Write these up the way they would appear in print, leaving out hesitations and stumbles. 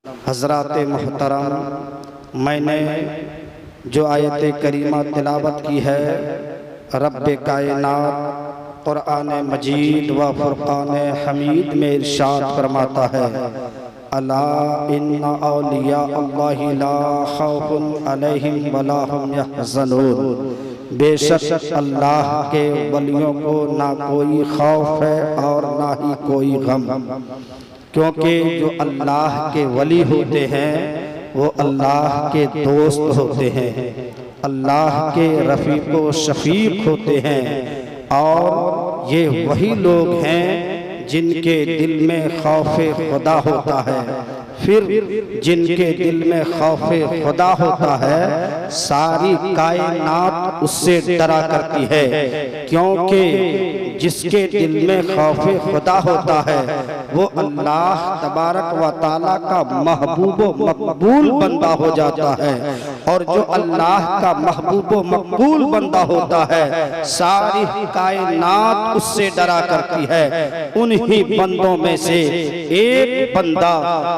हज़रात मोहतरम, मैंने जो आयत करीमा तिलावत की है रब्बे कायनात कुरान मजीद व फुरकान हमीद में इरशाद फरमाता है, अला इन्ना औलिया अल्लाहि ला खौफुन अलैहिम वला हुम यहज़नून। बेशक अल्लाह के वलियों को ना कोई खौफ है और ना ही कोई गम, क्योंकि जो अल्लाह के वली होते हैं वो अल्लाह के दोस्त होते हैं, अल्लाह के रफ़ीक़ व शफ़ीक़ होते हैं। और ये वही लोग हैं जिनके दिल में खौफ़े खुदा होता है। फिर जिनके दिल में खौफ़े खुदा होता है सारी कायनात उससे डरा करती है, क्योंकि जिसके दिल में खौफ़े खुदा होता है वो अल्लाह तबारक व तआला का महबूब व मकबूल बंदा हो जाता है। और जो अल्लाह का महबूब व मकबूल बंदा होता है सारी कायनात उससे डरा करती है। उन्हीं बंदों में से एक बंदा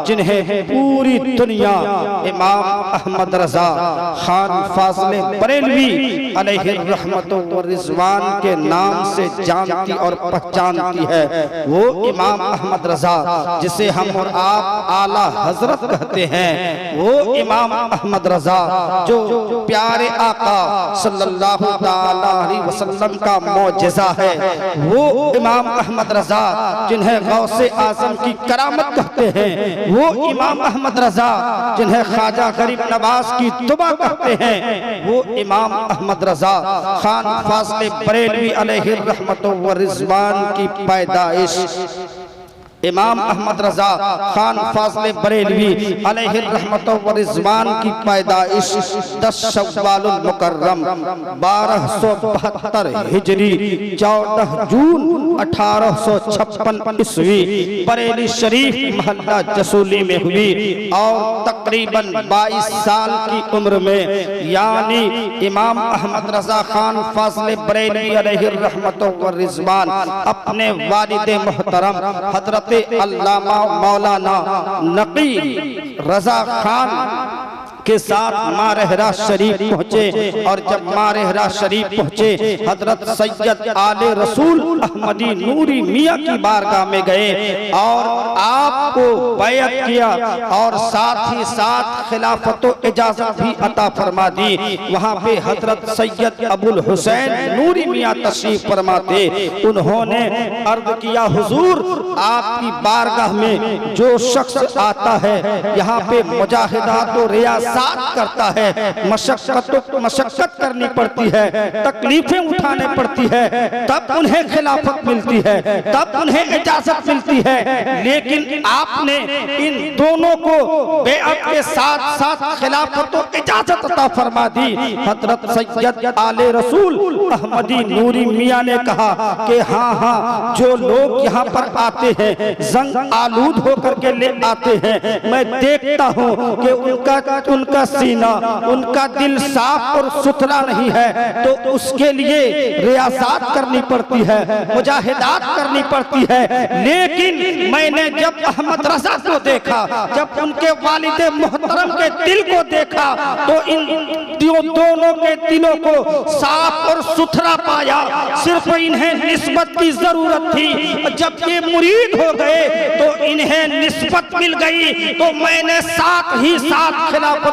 जिन्हें पूरी दुनिया इमाम अहमद रज़ा खान फाज़िल बरेलवी अलैहि रहमतुल्लाह व रिज़वान के नाम से जानती और पहचानती है, वो इमाम अहमद रज़ा जिसे हम और आप आला हजरत कहते हैं, वो इमाम अहमद रज़ा जो प्यारे आका सल्लल्लाहु तआला अलैहि वसल्लम का मौजज़ा है, वो इमाम अहमद रज़ा जिन्हें गौसे आज़म की करामत कहते हैं, वो इमाम अहमद रज़ा जिन्हें ख्वाजा गरीब नवाज की दुआ कहते हैं, वो इमाम अहमद रज़ा खान फाज़िल बरेलवी अलैहि रहमतुल्लाह व रिज़वान की पैदाइश। इमाम अहमद रज़ा खान फाज़िल बरेलवी अलैहि रहमतुल्लाह व रिज़वान की पैदाइश 10 शव्वालुल मुकर्रम 1272 हिजरी 14 जून 1856 ईस्वी बरेली शरीफ मोहल्ला जसूली में हुई और तकरीबन 22 साल की उम्र में, यानी इमाम अहमद रज़ा खान फाज़िल बरेलवी अलैहि रहमतुल्लाह व रिज़वान अपने वालिद मोहतरम हजरत अल्लामा मौलाना नकी रज़ा खान के साथ मारहरा शरीफ पहुँचे। और जब मारहरा शरीफ पहुँचे हजरत सैयद आले रसूल अहमदी नूरी मियाँ की बारगाह में गए और आपको बैअत किया और साथ ही साथ खिलाफत व इजाजत भी अता फरमा दी। वहाँ पे हजरत सैयद अबुल हुसैन नूरी मियाँ तशरीफ फरमाते। उन्होंने अर्ज किया, हुजूर आपकी बारगाह में जो शख्स आता है यहाँ पे मुजाहिदात व रियासत करता है, मशक्कत करनी पड़ती है, तकलीफें उठाने पड़ती है, तब उन्हें खिलाफत मिलती है, तब उन्हें इजाजत मिलती है। लेकिन आपने इन दोनों को बेअत के साथ साथ खिलाफत और इजाजत अता फरमा दी। हजरत सैयद आले रसूल अहमदी नूरी मियाँ ने कहा कि हाँ हाँ, जो लोग यहाँ पर आते हैं जंग आलूद होकर के ले आते हैं, मैं देखता हूँ कि उनका सीना, उनका दिल साफ और सुथरा नहीं है, तो उसके लिए रियासत करनी पड़ती है, मुजाहिदात करनी पड़ती है। लेकिन मैंने जब अहमद रज़ा को देखा, जब उनके वालिद मोहतरम के दिल को देखा, तो इन दोनों के दिलों को साफ और सुथरा पाया। सिर्फ इन्हें निस्बत की जरूरत थी, जब ये मुरीद हो गए तो इन्हें निस्बत मिल गई, तो मैंने साथ ही साथ खिलाफत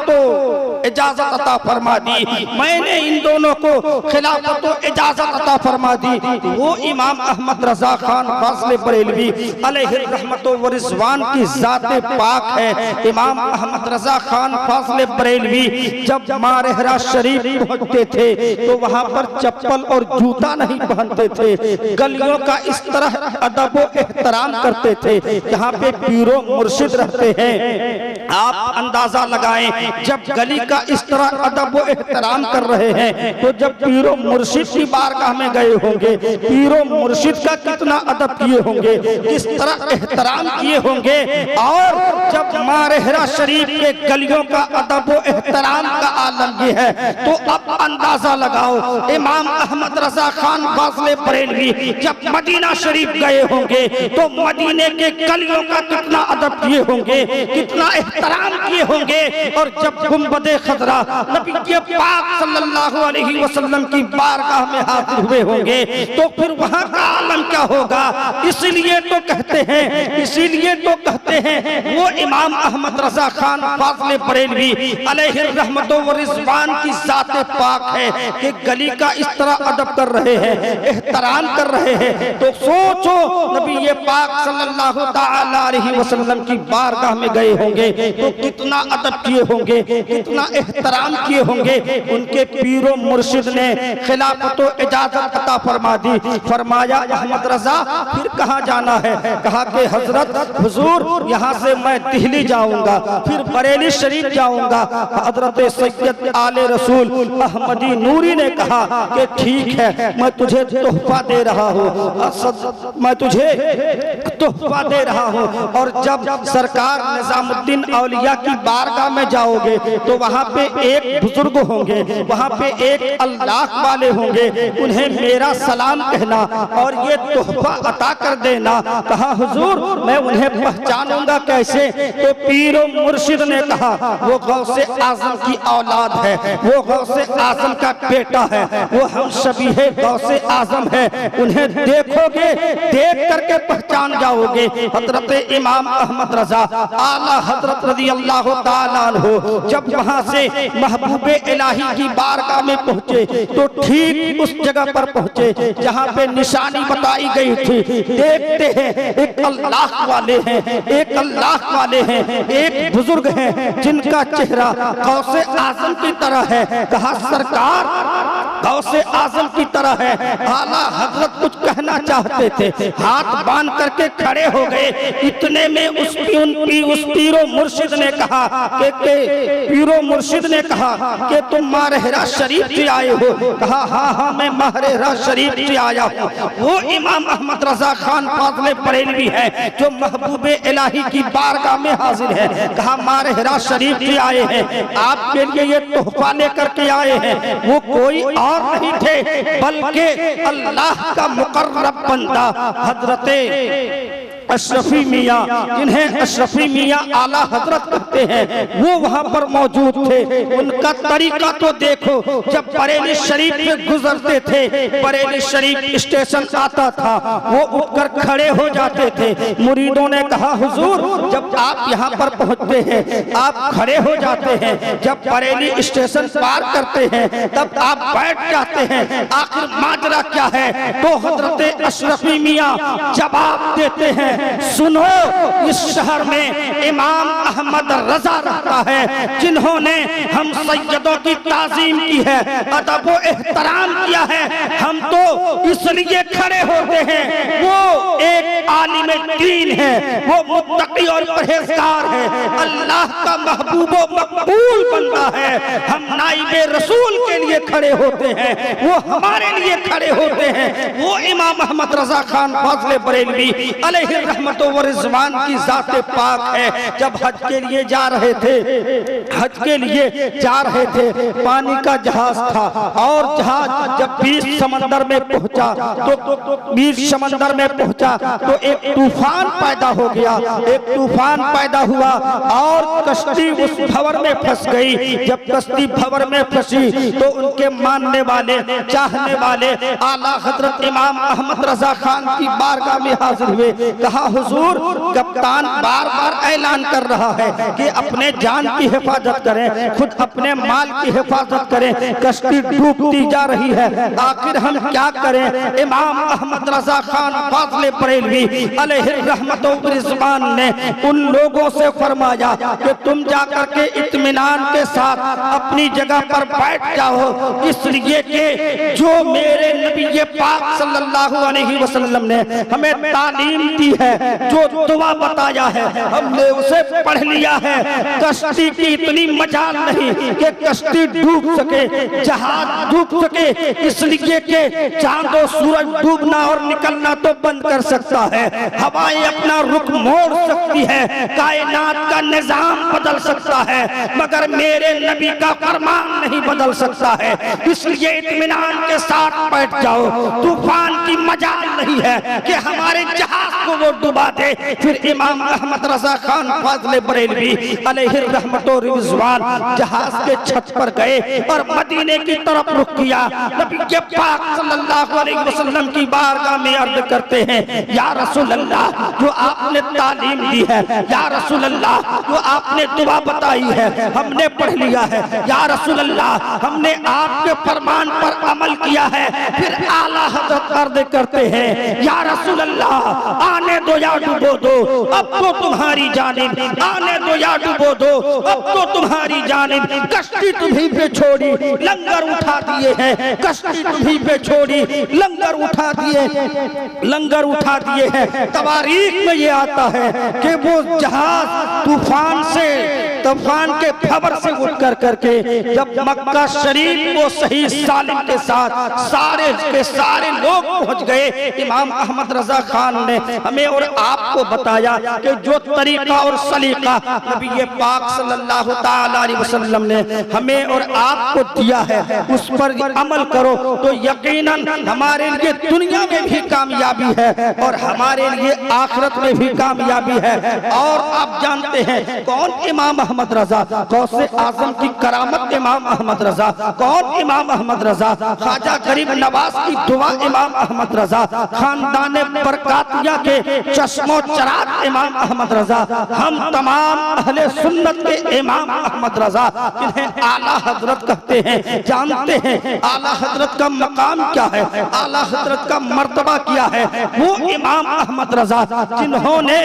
इजाजत अता फरमा दी। मैंने इन दोनों को खिलाफत व इजाजत अता फरमा दी। वो इमाम अहमद रज़ा खान फाज़िल बरेलवी अलैहि रहमतुल्लाह व रिज़वान की ज़ाते पाक है। इमाम अहमद रज़ा खान फाज़िल बरेलवी जब मारहरा शरीफ पहुंचते थे तो वहां पर चप्पल और जूता नहीं पहनते थे, गलियों का इस तरह अदब व एहतराम करते थे। यहाँ पे पीरो मुर्शिद रहते हैं, आप अंदाजा लगाएं, जब गली का इस तरह अदब व एहतराम कर रहे हैं, तो जब पीरो मुर्शिद की बारगाह में गए होंगे, पीरो मुर्शिद का कितना अदब किए होंगे, किस तरह एहतराम किए होंगे। और जब मारहरा शरीफ के गलियों का अदब व एहतराम का आलम ये है, तो अब अंदाजा लगाओ इमाम अहमद रजा खान फाजले बरेलवी जब मदीना शरीफ गए होंगे तो मदीने के गलियों का कितना अदब किए होंगे, कितना एहतराम किए होंगे। और जब गुंबदे खजरा नबी के पाक सल्लल्लाहु अलैहि वसल्लम की बारगाह में हाजिर हुए होंगे, तो फिर वहां का आलम क्या होगा। इसीलिए तो कहते हैं वो इमाम अहमद रजा खान फाजले बरेलवी अलैहि रहमतो व रिज़वान की ज़ाते पाक है कि गली का इस तरह अदब कर रहे हैं, एहतराम कर रहे हैं। तो सोचो नबी ये पाक सल्लल्लाहु ताला अलैहि वसल्लम की बारगाह में गए होंगे तो कितना अदब किए होंगे, कितना एहतराम किए होंगे। उनके पीरो मुर्शिद ने खिलाफत व इजाजत अता फरमा दी। फरमाया अहमद रजा फिर कहाँ जाना है। कहा कि हजरत हुजूर यहाँ से मैं दिल्ली जाऊंगा, फिर बरेली शरीफ जाऊंगा। हजरत सैयद आले रसूल अहमदी नूरी ने कहा कि ठीक है, मैं तुझे तोहफा दे रहा हूँ, मैं तुझे तोहफा दे रहा हूँ। और जब सरकार निजामुद्दीन औलिया की बारगाह में जाओगे तो वहाँ पे एक बुजुर्ग होंगे, वहाँ पे एक अल्लाह वाले होंगे, उन्हें मेरा सलाम कहना और ये तोहफा अता कर देना। कहा हुजूर मैं उन्हें पहचानूंगा कैसे। तो पीरो मुर्शिद ने कहा वो गौसे आजम की औलाद है, वो गौसे आजम का बेटा है, वो हम सभी है गौसे आजम है। उन्हें देखोगे, देख करके पहचान जाओगे। हजरत इमाम अहमद रजा आला हजरत रज़ी अल्लाह ताला अन्हु जब वहां से महबूबे इलाही की बारगाह में पहुंचे तो ठीक उस जगह पर पहुंचे जहां पे निशानी बताई गई थी। देखते हैं एक अल्लाह वाले हैं, एक अल्लाह वाले हैं, एक बुजुर्ग हैं जिनका चेहरा गौसे आजम की तरह है। कहा सरकार गौसे आजम की तरह है। आला हजरत कुछ कहना चाहते थे, हाथ बांध करके खड़े हो गए। इतने में उस पीरो मुर्शिद ने कहा कि तुम मारहरा शरीफ से आए हो। कहा हाँ मैं मारहरा शरीफ से आया हूँ। वो इमाम अहमद रजा खान फाजले बरेलवी है जो महबूबे इलाही की बारगाह में हाजिर है। कहा मारहरा शरीफ से आए हैं, आपके लिए ये तोहफा लेकर के आए हैं। वो कोई और नहीं थे बल्कि अल्लाह का मुकर्रब बंदा हजरते अशरफी मियाँ, जिन्हें अशरफी मियाँ आला हजरत कहते हैं, वो वहाँ पर मौजूद थे। उनका तरीका तो देखो, जब बरेली शरीफ में गुजरते थे, बरेली शरीफ स्टेशन आता था, वो उठकर खड़े हो जाते थे। मुरीदों ने कहा हुजूर जब आप यहाँ पर पहुँचते हैं आप खड़े हो जाते हैं, जब बरेली स्टेशन पार करते हैं तब आप बैठ जाते हैं, आखिर माजरा क्या है। तो हजरत अशरफी मियाँ जवाब देते हैं सुनो, इस शहर में इमाम अहमद रजा रहता है जिन्होंने हम सैयदों की ताजीम की है, अदब व एहतराम किया है। हम तो इसलिए खड़े होते हैं, वो एक आलिम दीन है, वो मुत्तकी और परहेजगार है, अल्लाह का महबूब व मकबूल बंदा है। हम नाइबे रसूल के लिए खड़े होते हैं, वो हमारे लिए खड़े होते हैं। वो इमाम अहमद रजा खान फाजले बरेलवी अलैहि रहमतो व रिज़वान की ज़ाते पाक है। जब हज के लिए जा रहे थे, पानी का जहाज था और जहाज जब बीच समंदर में पहुंचा तो एक तूफान पैदा हो गया, एक तूफान पैदा हुआ और कश्ती उस भंवर में फंस गई। जब कश्ती भंवर में फंसी तो उनके मानने वाले, चाहने वाले आला हजरत इमाम अहमद रजा खान की बारगाह में हाजिर हुए। कहा हुजूर कप्तान बार बार ऐलान कर रहा है कि अपने जान की हिफाजत करें, खुद अपने माल की हिफाजत करें, कश्ती डूबती जा रही है, आखिर हम क्या करें। इमाम अहमद रजा खान फाजले बरेलवी अलैहि रहमतो व रिज़वान ने उन लोगों से फरमाया कि तुम जाकर के इत्मीनान के साथ अपनी जगह पर बैठ जाओ, इसलिए कि जो मेरे नबी पाक सल्लल्लाहु अलैहि वसल्लम ने हमें तालीम दी है, जो दुआ बताया है हमने उसे पढ़ लिया है। कश्ती की इतनी मजाल नहीं कि कश्ती डूब सके, जहाज डूब सके, इसलिए कि चांद और सूरज डूबना और निकलना तो बंद कर सकता है, हवाएं अपना रुख मोड़ सकती है, कायनात का निजाम बदल सकता है, मगर मेरे नबी का फरमान नहीं बदल सकता है। इसलिए इत्मीनान के साथ बैठ जाओ, तूफान की मजाल नहीं है कि हमारे जहाज को वो डुबा दे। फिर इमाम अहमद रजा खान फाज़ले बरेलवी अलैहि रहमतो रिज़वान जहाज के छत पर गए और मदीने की तरफ रुख किया। नबी के पाक सल्लल्लाहु अलैहि वसल्लम की बारगाह में अर्ज करते हैं, या रसूल अल्लाह, जो आपने तालीम दी है, या रसूल अल्लाह, जो आपने दुआ बताई है हमने पढ़ लिया है, या रसूल अल्लाह, हमने आपके फरमान पर अमल किया है। फिर आला हज़रत अर्ज करते हैं, या रसूल अल्लाह, आने दो या डुबो दो, अब तो तुम्हारी जानिब, आने दो या डुबो दो, अब तो तुम्हारी जानिब। कश्ती तुम्हीं पे छोड़ी, लंगर उठा दिए हैं, कश्ती तुम्हीं पे छोड़ी, लंगर उठा दिए, लंगर उठा दिए हैं। तवारीख में ये आता है कि वो जहाज तूफान के खबर से उठ करके जब मक्का शरीफ को सही सालिम के साथ सारे के सारे लोग पहुंच गए, इमाम अहमद रजा खान ने हमें और आपको बताया कि जो तरीका और सलीका नबी पाक सल्लल्लाहु ताला अलैहि वसल्लम ने हमें और आपको दिया है, उस पर अमल करो तो यकीनन हमारे लिए दुनिया में भी कामयाबी है और हमारे लिए आखिरत में भी कामयाबी है। और आप जानते हैं कौन इमाम अहमद रजा, गौसे आजम की करामत इमाम अहमद रजा, कौन इमाम अहमद रजा, ख्वाजा गरीब नवाज की दुआ इमाम अहमद रजा, खानदान बरकातिया के चश्मो चराग इमाम अहमद रजा, हम तमाम अहले सुन्नत के इमाम अहमद रजा, जिन्हें आला हजरत कहते हैं, जानते हैं आला हजरत का मकाम क्या है, आला हजरत का मर्तबा क्या है। वो इमाम अहमद रजा जिन्होंने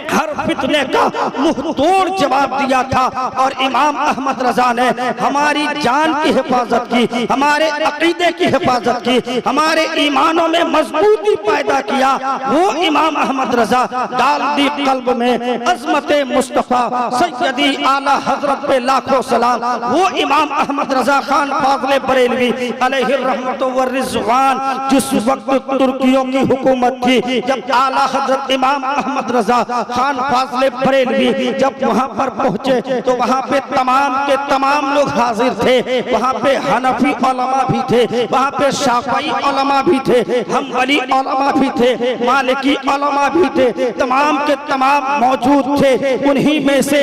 हर फितने का मुंह तोड़ जवाब दिया था और इमाम अहमद रजा ने हमारी जान की हिफाजत की, हमारे अकीदे की हिफाजत की, हमारे ईमानों में मजबूती पैदा किया। वो इमाम अहमद रजा डाल दी कल्ब में अज़मत मुस्तफा सैयदी आला हजरत पे लाखों सलाम। वो इमाम अहमद रजा खान फाज़ले बरेलवी अलैहि रहमतो व रिज़वान, जिस वक्त तुर्कियों की हुकूमत थी, जब आला हजरत इमाम अहमद रजा खान फाज़ले बरेलवी जब वहाँ पर पहुँचे तो वहाँ पे तमाम के तमाम लोग हाजिर थे। वहाँ पे हनफी उलमा भी थे, वहाँ पे शाफई उलमा भी थे, हम्बली उलमा भी थे, मालिकी उलमा भी थे, तमाम के तमाम मौजूद थे। उन्हीं में से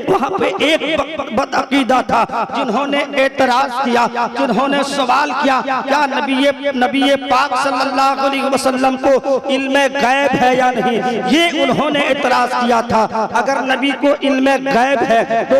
वहाँ पे एक बदअकीदा था जिन्होंने एतराज किया, जिन्होंने सवाल किया, क्या नबी पाक सल्लल्लाहु अलैहि वसल्लम को इल्मे गैब है या नहीं। ये उन्होंने एतराज किया था। अगर नबी को इल्मे गैब है तो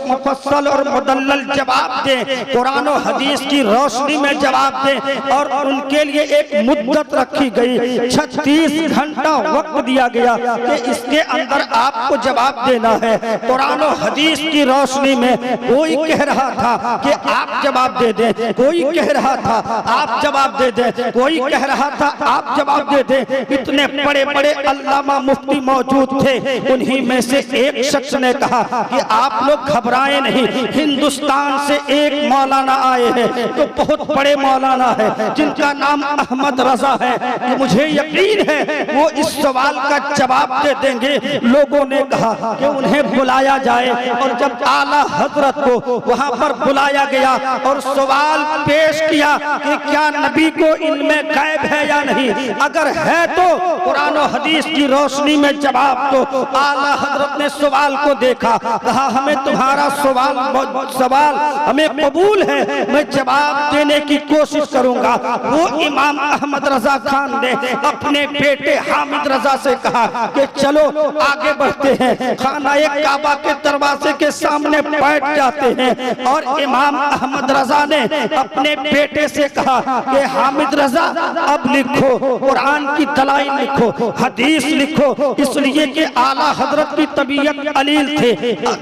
मुफस्सल और मुदल्लल जवाब दें, कुरान और हदीस की रोशनी में जवाब दें। और उनके लिए एक मुद्दत रखी गई, 36 घंटा वक्त दिया गया कि इसके अंदर आपको जवाब देना है। कुरान और हदीस की रोशनी में कोई कह रहा था कि आप जवाब दे दें, कोई कह रहा था आप जवाब दे दें, कोई कह रहा था आप जवाब दे दें। इतने बड़े बड़े अल्लामा मुफ्ती मौजूद थे। उन्हीं में से एक शख्स ने कहा कि आप लोग घबराएं नहीं, हिंदुस्तान से एक मौलाना आए हैं तो बहुत बड़े मौलाना है जिनका नाम अहमद रजा है, मुझे यकीन है वो इस सवाल का जवाब दे देंगे। लोगों ने कहा कि उन्हें बुलाया जाए और जब आला हजरत को वहां पर बुलाया गया और सवाल पेश किया कि क्या नबी को इल्मे गैब है या नहीं, अगर है तो कुरान और हदीस की रोशनी में जवाब दो। आला हजरत ने सवाल को देखा, कहा हमें तुम्हारा सवाल हमें कबूल है, मैं जवाब देने की कोशिश करूंगा। वो इमाम अहमद रजा खान ने अपने बेटे हामिद रजा से कहा कि चलो आगे बढ़ते हैं। खाना-ए काबा के दरवाजे के सामने बैठ जाते हैं और इमाम अहमद रजा ने अपने बेटे से कहा कि हामिद रजा अब लिखो, कुरान की दलाइल लिखो, हदीस लिखो। इसलिए कि आला हजरत की तबीयत अलील थे,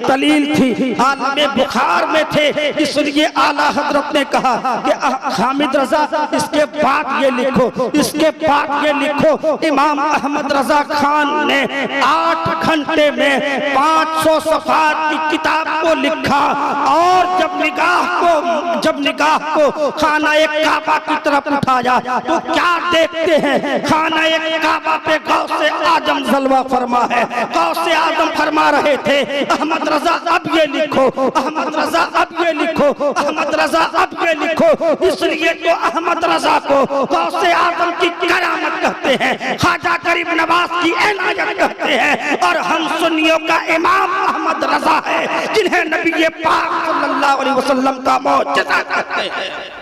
तलील थी, आलम बुखार में थे, इसलिए आला हजरत ने कहा कि हामिद रजा इसके बाद ये लिखो, इसके बाद ये लिखो। इमाम अहमद रजा खान ने 8 घंटे में 500 सफ़ात की किताब को लिखा और जब निगाह को खाना-ए काबा की तरफ उठाया तो क्या देखते हैं, खाना-ए काबा पे गौसे आजम जलवा फरमा है। गौसे आजम फरमा रहे थे अहमद रजा अब ये लिखो, अहमद रजा अब ये लिखो, अहमद रजा अब ये लिखो। इसलिए तो अहमद रजा को गौसे आजम की करामत कहते हैं, ख्वाजा गरीब नवाज की इनायत कहते हैं, और हम सुन्नियों का इमाम अहमद रजा है जिन्हें नबी पाक सल्लल्लाहु अलैहि वसल्लम का मौजज़ा कहते हैं।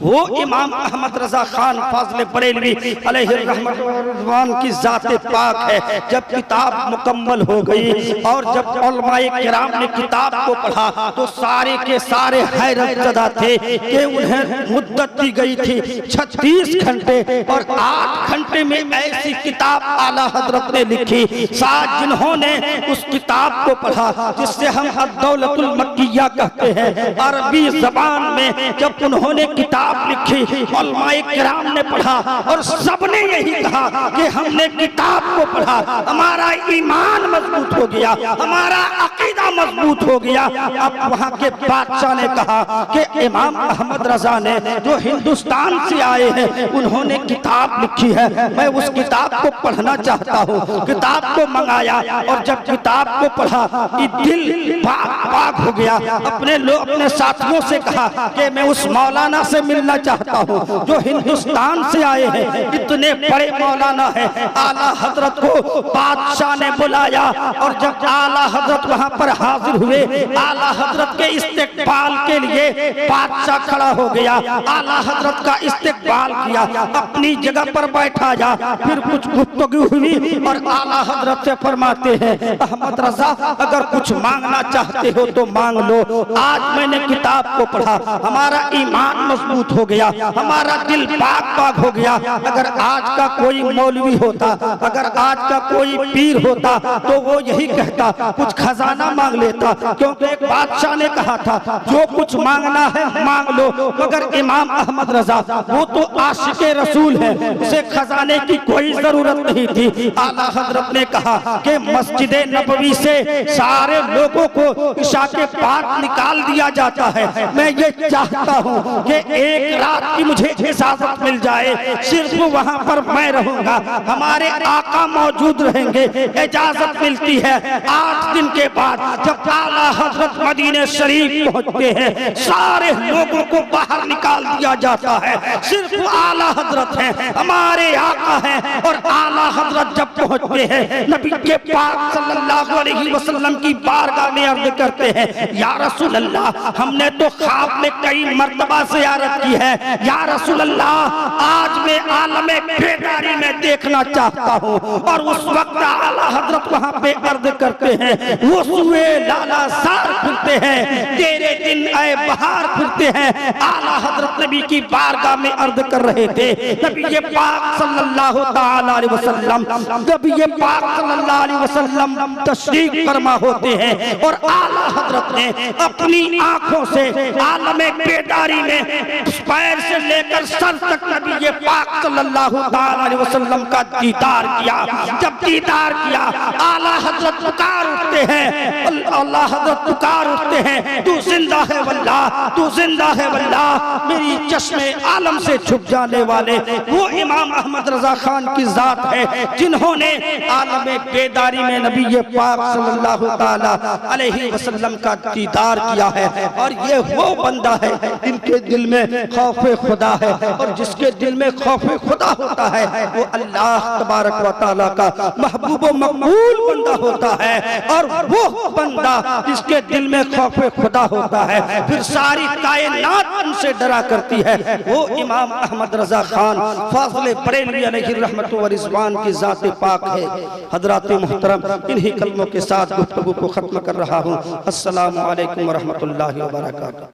वो इमाम अहमद रजा खान फाज़िल बरेलवी अलैहि रहमत व रिज़वान की ज़ाते पाक है। जब किताब मुकम्मल हो गई और जब उलमाए किराम ने किताब को पढ़ा तो सारे के सारे हैरत ज़दा थे कि उन्हें मुद्दत दी गई थी 36 घंटे, और 8 घंटे में ऐसी किताब आला हजरत ने लिखी। साथ जिन्होंने उस किताब को पढ़ा जिससे हम अद-दौलतुल मक्किया कहते हैं, अरबी ज़बान में जब उन्होंने किताब लिखी, उलमाए किराम ने पढ़ा और सबने यही कहा कि हमने किताब को पढ़ा, हमारा ईमान मजबूत हो गया, हमारा अकीदा मजबूत हो गया। अब वहाँ के बादशाह ने कहा कि इमाम अहमद रजा ने जो हिंदुस्तान से आए हैं उन्होंने किताब लिखी है, मैं उस किताब को पढ़ना चाहता हूँ। किताब को मंगाया और जब किताब को पढ़ा कि दिल बाग हो गया। अपने साथियों से कहा कि मैं उस मौलाना से मिलना चाहता हूँ जो हिंदुस्तान से आए हैं, इतने बड़े मौलाना है। आला हजरत को बादशाह ने बुलाया और जब आला हजरत वहाँ पर हाजिर हुए, आला हजरत के इस्तेकबाल के लिए बादशाह खड़ा हो गया, आला हजरत का इस्तेकबाल किया, अपनी जगह पर बैठा जा। फिर कुछ गुफ्तगू हुई और आला हजरत से फरमाते हैं अहमद रजा अगर कुछ मांगना चाहते हो तो मांग लो। आज मैंने किताब को पढ़ा, हमारा ईमान मजबूत हो गया, हमारा दिल पाक हो गया। अगर आज का कोई मौलवी होता, अगर आज का कोई पीर होता तो वो यही कहता कुछ खजाना मांग लेता, क्योंकि एक बादशाह ने कहा था जो कुछ मांगना है मांग लो। मगर इमाम अहमद रजा वो तो आशिके रसूल है, उसे खजाने की कोई जरूरत नहीं थी। आला हजरत ने कहा कि मस्जिद नबवी से सारे लोगों को इशा के बाद निकाल दिया जाता है, मैं ये चाहता हूँ कि एक रात की मुझे इजाजत मिल जाए, सिर्फ वहाँ पर मैं रहूंगा, हमारे आका मौजूद रहेंगे। इजाजत मिलती है 8 दिन के बाद जब आला हजरत मदीने शरीफ पहुँचते हैं, सारे लोगों को बाहर निकाल दिया जाता है, सिर्फ आला हजरत हैं, हमारे आका हैं। और आला हजरत जब पहुँचते हैं नबी के पाक सल्लल्लाहु अलैहि वसल्लम की बारगाह में अर्ज करते हैं या रसूल अल्लाह, हमने तो ख्वाब में कई मर्तबा ज़ियारत की है, या रसूल अल्लाह आज मैं आलमे बेदारी में देखना चाहता हूँ। और उस वक्त आला हजरत वहाँ पे अर्ज करते हैं वो सुए लाला सार फिरते हैं, तेरे दिन आए बहार फिरते हैं। आला हजरत नबी की बारगाह में अर्ज कर रहे थे, नबी ये पाक सल्लल्लाहु ताला अलैहि वसल्लम, नबी ये पाक सल्लल्लाहु अलैहि वसल्लम तशरीफ फरमा होते हैं और आला हजरत ने अपनी आंखों से आलमे बेदारी में पैर से लेकर सर तक नबी ये पाक सल्लल्लाहु ताला अलैहि वसल्लम का दीदार किया। जब दीदार किया आला हजरत पुकार उठते हैं, अल्लाह हजरत पुकार उठते हैं, तू जिंदा है वल्लाह, तू जिंदा है वल्लाह, मेरी चश्मे आलम से छुप जाने वाले वो इमाम अहमद रजा खान की जात है जिन्होंने आलमे बेदारी में नबी ये पाक सल्लल्लाहु ताला अलैहि वसल्लम का दीदार किया है। और ये वो बंदा है जिनके दिल में खौफे खुदा है, और जिसके दिल में खौफे खुदा होता है वो अल्लाह तबारक व तआला का महबूब व मकबूल बंदा होता है। और वो बंदा जिसके दिल में खौफे खुदा होता है फिर सारी कायनात उनसे डरा करती है, वो इमाम अहमद रजा खान फाज़िल बरेलवी अलैहि रहमत व रिज़वान की ज़ात पाक है। हज़रात मुहतरम, इन्हीं कलमों के साथ गुफ्तगू को खत्म कर रहा हूँ। अस्सलामु अलैकुम व रहमतुल्लाहि व बरकातहू।